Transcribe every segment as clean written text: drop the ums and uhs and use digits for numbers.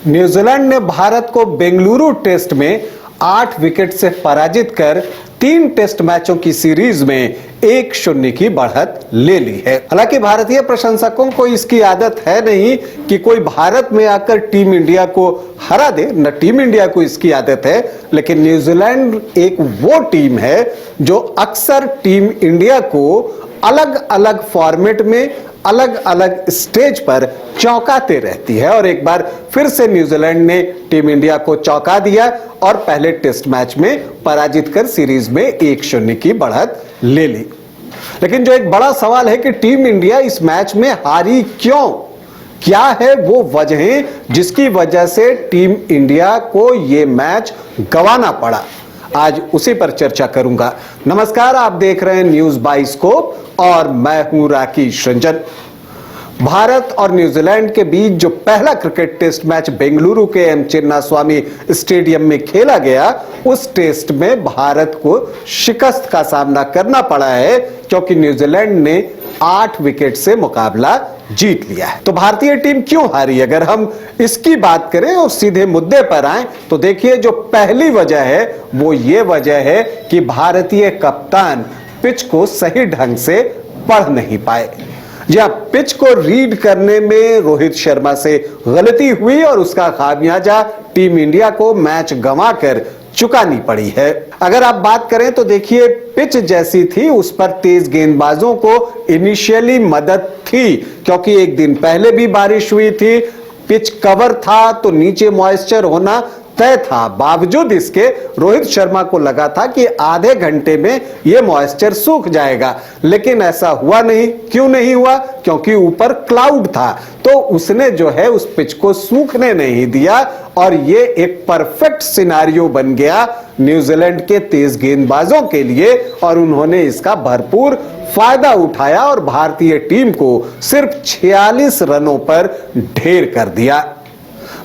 New Zealand ने भारत को Bengaluru test में 8 विकेट से पराजित कर 3 टेस्ट मैचों की सीरीज में 1-0 की बढ़त ले ली है। हालांकि भारतीय प्रशंसकों को इसकी आदत है नहीं कि कोई भारत में आकर टीम इंडिया को हरा दे, न टीम इंडिया को इसकी आदत है। लेकिन न्यूजीलैंड एक वो टीम है जो अक्सर टीम इंडिया को अलग अलग फॉर्मेट में अलग अलग स्टेज पर चौंकाते रहती है और एक बार फिर से न्यूजीलैंड ने टीम इंडिया को चौंका दिया और पहले टेस्ट मैच में पराजित कर सीरीज में 1-0 की बढ़त ले ली। लेकिन जो एक बड़ा सवाल है कि टीम इंडिया इस मैच में हारी क्यों? क्या है वो वजहें जिसकी वजह से टीम इंडिया को ये मैच गंवाना पड़ा? आज उसी पर चर्चा करूंगा। नमस्कार, आप देख रहे हैं न्यूज बाइस्कोप और मैं हूं राकेश रंजन। भारत और न्यूजीलैंड के बीच जो पहला क्रिकेट टेस्ट मैच बेंगलुरु के एम चिन्नास्वामी स्टेडियम में खेला गया, उस टेस्ट में भारत को शिकस्त का सामना करना पड़ा है क्योंकि न्यूजीलैंड ने 8 विकेट से मुकाबला जीत लिया है। तो भारतीय टीम क्यों हारी? अगर हम इसकी बात करें और सीधे मुद्दे पर आए तो देखिए, जो पहली वजह है वो ये वजह है कि भारतीय कप्तान पिच को सही ढंग से पढ़ नहीं पाए। जी हां, पिच को रीड करने में रोहित शर्मा से गलती हुई और उसका खामियाजा टीम इंडिया को मैच गंवाकर चुकानी पड़ी है। अगर आप बात करें तो देखिए, पिच जैसी थी उस पर तेज गेंदबाजों को इनिशियली मदद थी क्योंकि एक दिन पहले भी बारिश हुई थी, पिच कवर था तो नीचे मॉइस्चर होना तय था। बावजूद इसके रोहित शर्मा को लगा था कि आधे घंटे में यह मॉइस्चर सूख जाएगा, लेकिन ऐसा हुआ नहीं। क्यों नहीं हुआ? क्योंकि ऊपर क्लाउड था, तो उसने जो है उस पिच को सूखने नहीं दिया और ये एक परफेक्ट सिनारियो बन गया न्यूजीलैंड के तेज गेंदबाजों के लिए और उन्होंने इसका भरपूर फायदा उठाया और भारतीय टीम को सिर्फ 46 रनों पर ढेर कर दिया।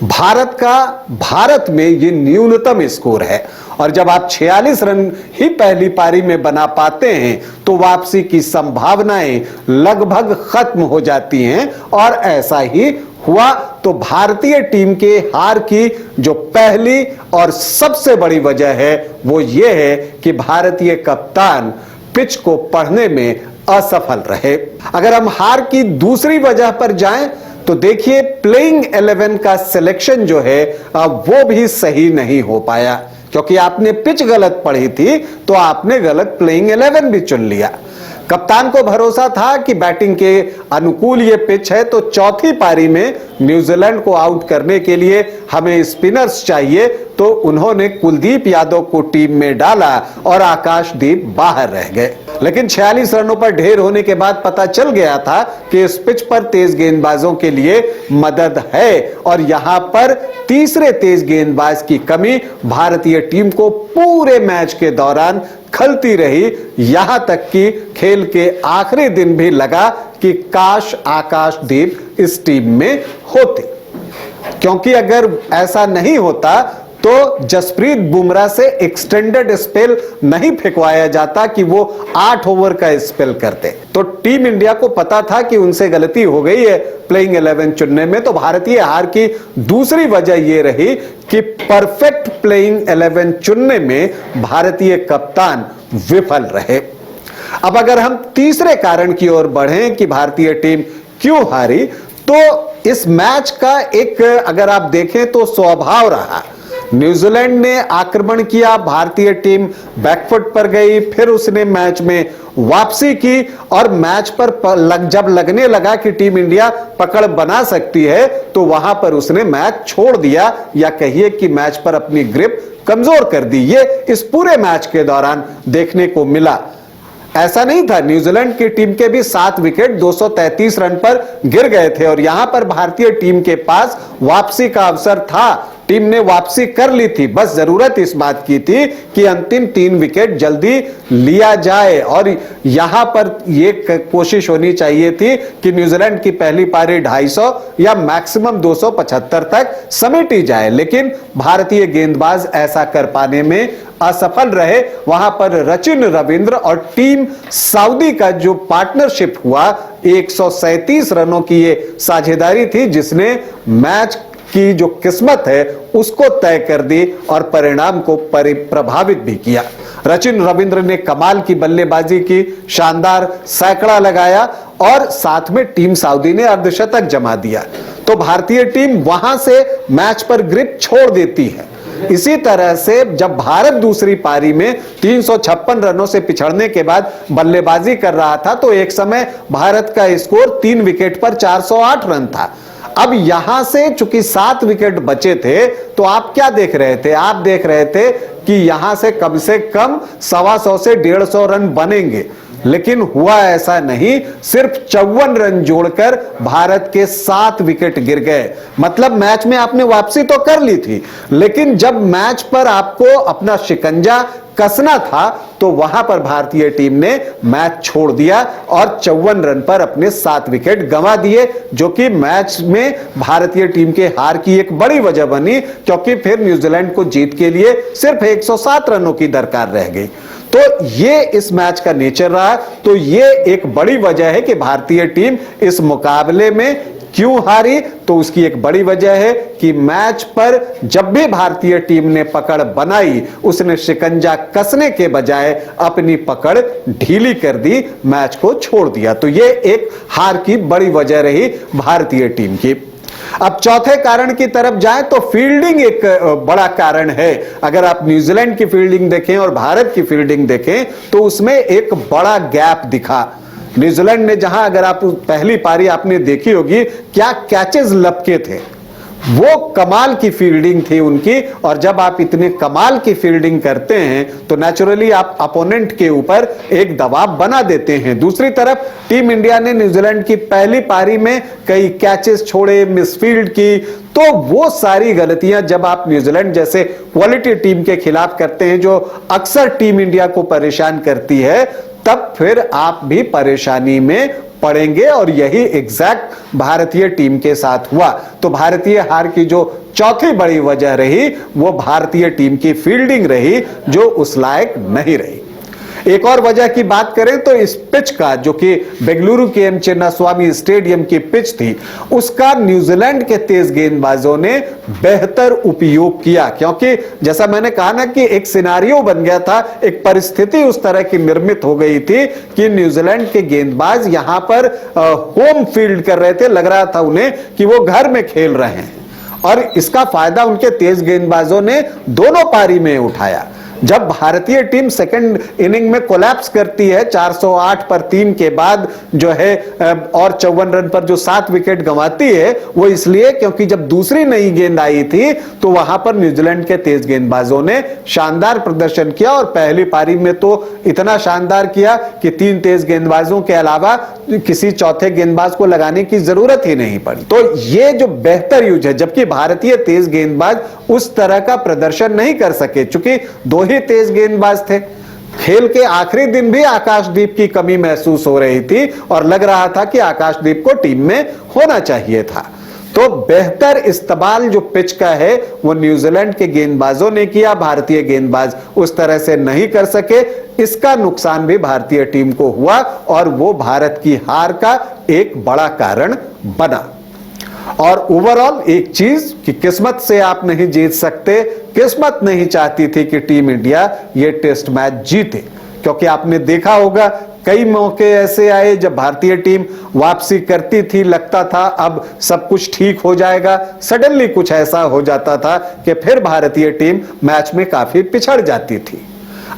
भारत में ये न्यूनतम स्कोर है और जब आप 46 रन ही पहली पारी में बना पाते हैं तो वापसी की संभावनाएं लगभग खत्म हो जाती हैं और ऐसा ही हुआ। तो भारतीय टीम के हार की जो पहली और सबसे बड़ी वजह है वो ये है कि भारतीय कप्तान पिच को पढ़ने में असफल रहे। अगर हम हार की दूसरी वजह पर जाएं तो देखिए, प्लेइंग 11 का सिलेक्शन जो है वो भी सही नहीं हो पाया क्योंकि आपने पिच गलत पढ़ी थी तो आपने गलत प्लेइंग 11 भी चुन लिया। कप्तान को भरोसा था कि बैटिंग के अनुकूल ये पिच है तो चौथी पारी में न्यूजीलैंड को आउट करने के लिए हमें स्पिनर्स चाहिए, तो उन्होंने कुलदीप यादव को टीम में डाला और आकाशदीप बाहर रह गए। लेकिन 46 रनों पर ढेर होने के बाद पता चल गया था कि इस पिच पर तेज गेंदबाजों के लिए मदद है और यहां पर तीसरे तेज गेंदबाज की कमी भारतीय टीम को पूरे मैच के दौरान खलती रही। यहां तक कि खेल के आखिरी दिन भी लगा कि काश आकाशदीप इस टीम में होते, क्योंकि अगर ऐसा नहीं होता तो जसप्रीत बुमराह से एक्सटेंडेड स्पेल नहीं फेंकवाया जाता कि वो 8 ओवर का स्पेल करते। तो टीम इंडिया को पता था कि उनसे गलती हो गई है प्लेइंग 11 चुनने में। तो भारतीय हार की दूसरी वजह यह रही कि परफेक्ट प्लेइंग 11 चुनने में भारतीय कप्तान विफल रहे। अब अगर हम तीसरे कारण की ओर बढ़ें कि भारतीय टीम क्यों हारी, तो इस मैच का एक अगर आप देखें तो स्वभाव रहा। न्यूजीलैंड ने आक्रमण किया, भारतीय टीम बैकफुट पर गई, फिर उसने मैच में वापसी की और मैच पर जब लगने लगा कि टीम इंडिया पकड़ बना सकती है तो वहां पर उसने मैच छोड़ दिया या कहिए कि मैच पर अपनी ग्रिप कमजोर कर दी। ये इस पूरे मैच के दौरान देखने को मिला। ऐसा नहीं था, न्यूजीलैंड की टीम के भी 7 विकेट 233 रन पर गिर गए थे और यहां पर भारतीय टीम के पास वापसी का अवसर था। टीम ने वापसी कर ली थी, बस जरूरत इस बात की थी कि अंतिम 3 विकेट जल्दी लिया जाए और यहां पर यह कोशिश होनी चाहिए थी कि न्यूजीलैंड की पहली पारी 250 या मैक्सिमम 275 तक समेटी जाए, लेकिन भारतीय गेंदबाज ऐसा कर पाने में असफल रहे। वहां पर सचिन रविंद्र और टीम सऊदी का जो पार्टनरशिप हुआ, 137 रनों की ये साझेदारी थी जिसने मैच की जो किस्मत है उसको तय कर दी और परिणाम को प्रभावित भी किया। सचिन रविंद्र ने कमाल की बल्लेबाजी की, शानदार सैकड़ा लगाया और साथ में टीम सऊदी ने अर्धशतक जमा दिया। तो भारतीय टीम वहां से मैच पर ग्रिप छोड़ देती है। इसी तरह से जब भारत दूसरी पारी में 356 रनों से पिछड़ने के बाद बल्लेबाजी कर रहा था तो एक समय भारत का स्कोर 3 विकेट पर 408 रन था। अब यहां से चूंकि 7 विकेट बचे थे तो आप क्या देख रहे थे? आप देख रहे थे कि यहां से कम 125 से 150 रन बनेंगे, लेकिन हुआ ऐसा नहीं। सिर्फ 54 रन जोड़कर भारत के 7 विकेट गिर गए। मतलब मैच में आपने वापसी तो कर ली थी, लेकिन जब मैच पर आपको अपना शिकंजा कसना था तो वहां पर भारतीय टीम ने मैच छोड़ दिया और 54 रन पर अपने 7 विकेट गंवा दिए, जो कि मैच में भारतीय टीम के हार की एक बड़ी वजह बनी, क्योंकि फिर न्यूजीलैंड को जीत के लिए सिर्फ 107 रनों की दरकार रह गई। तो ये इस मैच का नेचर रहा। तो ये एक बड़ी वजह है कि भारतीय टीम इस मुकाबले में क्यों हारी। तो उसकी एक बड़ी वजह है कि मैच पर जब भी भारतीय टीम ने पकड़ बनाई, उसने शिकंजा कसने के बजाय अपनी पकड़ ढीली कर दी, मैच को छोड़ दिया। तो ये एक हार की बड़ी वजह रही भारतीय टीम की। अब चौथे कारण की तरफ जाएं तो फील्डिंग एक बड़ा कारण है। अगर आप न्यूजीलैंड की फील्डिंग देखें और भारत की फील्डिंग देखें तो उसमें एक बड़ा गैप दिखा। न्यूजीलैंड ने जहां, अगर आप पहली पारी आपने देखी होगी, क्या कैचेस लपके थे, वो कमाल की फील्डिंग थी उनकी। और जब आप इतने कमाल की फील्डिंग करते हैं तो नेचुरली आप अपोनेंट के ऊपर एक दबाव बना देते हैं। दूसरी तरफ टीम इंडिया ने न्यूजीलैंड की पहली पारी में कई कैचेस छोड़े, मिसफील्ड की। तो वो सारी गलतियां जब आप न्यूजीलैंड जैसे क्वालिटी टीम के खिलाफ करते हैं, जो अक्सर टीम इंडिया को परेशान करती है, तब फिर आप भी परेशानी में पड़ेंगे। और यही एग्जैक्ट भारतीय टीम के साथ हुआ। तो भारतीय हार की जो चौथी बड़ी वजह रही वो भारतीय टीम की फील्डिंग रही, जो उस लायक नहीं रही। एक और वजह की बात करें तो इस पिच का, जो कि बेंगलुरु के एम चिन्नास्वामी स्टेडियम की पिच थी, उसका न्यूजीलैंड के तेज गेंदबाजों ने बेहतर उपयोग किया। क्योंकि जैसा मैंने कहा ना कि एक सिनारियो बन गया था, एक परिस्थिति उस तरह की निर्मित हो गई थी कि न्यूजीलैंड के गेंदबाज यहां पर होम फील्ड कर रहे थे। लग रहा था उन्हें कि वो घर में खेल रहे हैं, और इसका फायदा उनके तेज गेंदबाजों ने दोनों पारी में उठाया। जब भारतीय टीम सेकंड इनिंग में कोलैप्स करती है 408 पर 3 के बाद जो है, और 54 रन पर जो 7 विकेट गंवाती है, वो इसलिए क्योंकि जब दूसरी नई गेंद आई थी तो वहां पर न्यूजीलैंड के तेज गेंदबाजों ने शानदार प्रदर्शन किया। और पहली पारी में तो इतना शानदार किया कि 3 तेज गेंदबाजों के अलावा किसी चौथे गेंदबाज को लगाने की जरूरत ही नहीं पड़ी। तो ये जो बेहतर यूज है, जबकि भारतीय तेज गेंदबाज उस तरह का प्रदर्शन नहीं कर सके, चूंकि 2 ही तेज गेंदबाज थे। खेल के आखिरी दिन भी आकाशदीप की कमी महसूस हो रही थी और लग रहा था कि आकाशदीप को टीम में होना चाहिए था। तो बेहतर इस्तेमाल जो पिच का है वो न्यूजीलैंड के गेंदबाजों ने किया, भारतीय गेंदबाज उस तरह से नहीं कर सके। इसका नुकसान भी भारतीय टीम को हुआ और वो भारत की हार का एक बड़ा कारण बना। और ओवरऑल एक चीज कि किस्मत से आप नहीं जीत सकते। किस्मत नहीं चाहती थी कि टीम इंडिया ये टेस्ट मैच जीते, क्योंकि आपने देखा होगा कई मौके ऐसे आए जब भारतीय टीम वापसी करती थी, लगता था अब सब कुछ ठीक हो जाएगा, सडनली कुछ ऐसा हो जाता था कि फिर भारतीय टीम मैच में काफी पिछड़ जाती थी।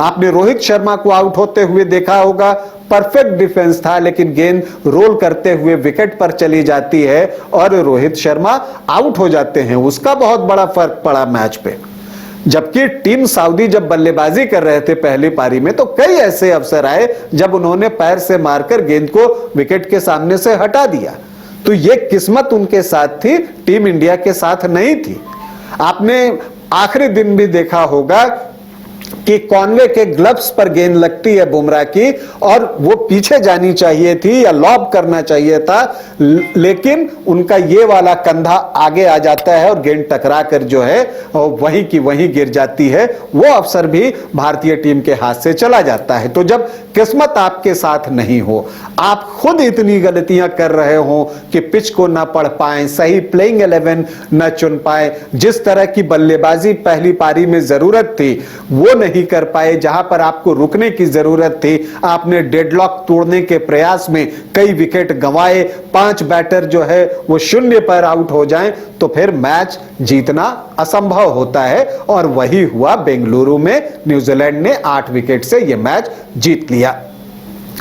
आपने रोहित शर्मा को आउट होते हुए देखा होगा, परफेक्ट डिफेंस था, लेकिन गेंद रोल करते हुए विकेट पर चली जाती है और रोहित शर्मा आउट हो जाते हैं। उसका बहुत बड़ा फर्क पड़ा मैच पे। जबकि टीम सऊदी जब बल्लेबाजी कर रहे थे पहली पारी में, तो कई ऐसे अवसर आए जब उन्होंने पैर से मारकर गेंद को विकेट के सामने से हटा दिया। तो ये किस्मत उनके साथ थी, टीम इंडिया के साथ नहीं थी। आपने आखिरी दिन भी देखा होगा कि कॉनवे के ग्लव्स पर गेंद लगती है बुमराह की, और वो पीछे जानी चाहिए थी या लॉब करना चाहिए था, लेकिन उनका ये वाला कंधा आगे आ जाता है और गेंद टकरा कर जो है वहीं की वहीं गिर जाती है। वो अवसर भी भारतीय टीम के हाथ से चला जाता है। तो जब किस्मत आपके साथ नहीं हो, आप खुद इतनी गलतियां कर रहे हो कि पिच को ना पढ़ पाए, सही प्लेइंग 11 न चुन पाए, जिस तरह की बल्लेबाजी पहली पारी में जरूरत थी वो नहीं कर पाए, जहां पर आपको रुकने की जरूरत थी आपने डेडलॉक तोड़ने के प्रयास में कई विकेट गंवाए, 5 बैटर जो है वो शून्य पर आउट हो जाएं तो फिर मैच जीतना असंभव होता है। और वही हुआ बेंगलुरु में, न्यूजीलैंड ने 8 विकेट से यह मैच जीत लिया।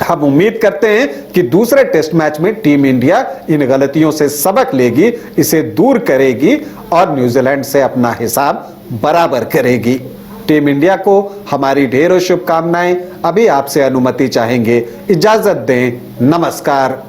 हम उम्मीद करते हैं कि दूसरे टेस्ट मैच में टीम इंडिया इन गलतियों से सबक लेगी, इसे दूर करेगी और न्यूजीलैंड से अपना हिसाब बराबर करेगी। टीम इंडिया को हमारी ढेरों शुभकामनाएं। अभी आपसे अनुमति चाहेंगे, इजाजत दें, नमस्कार।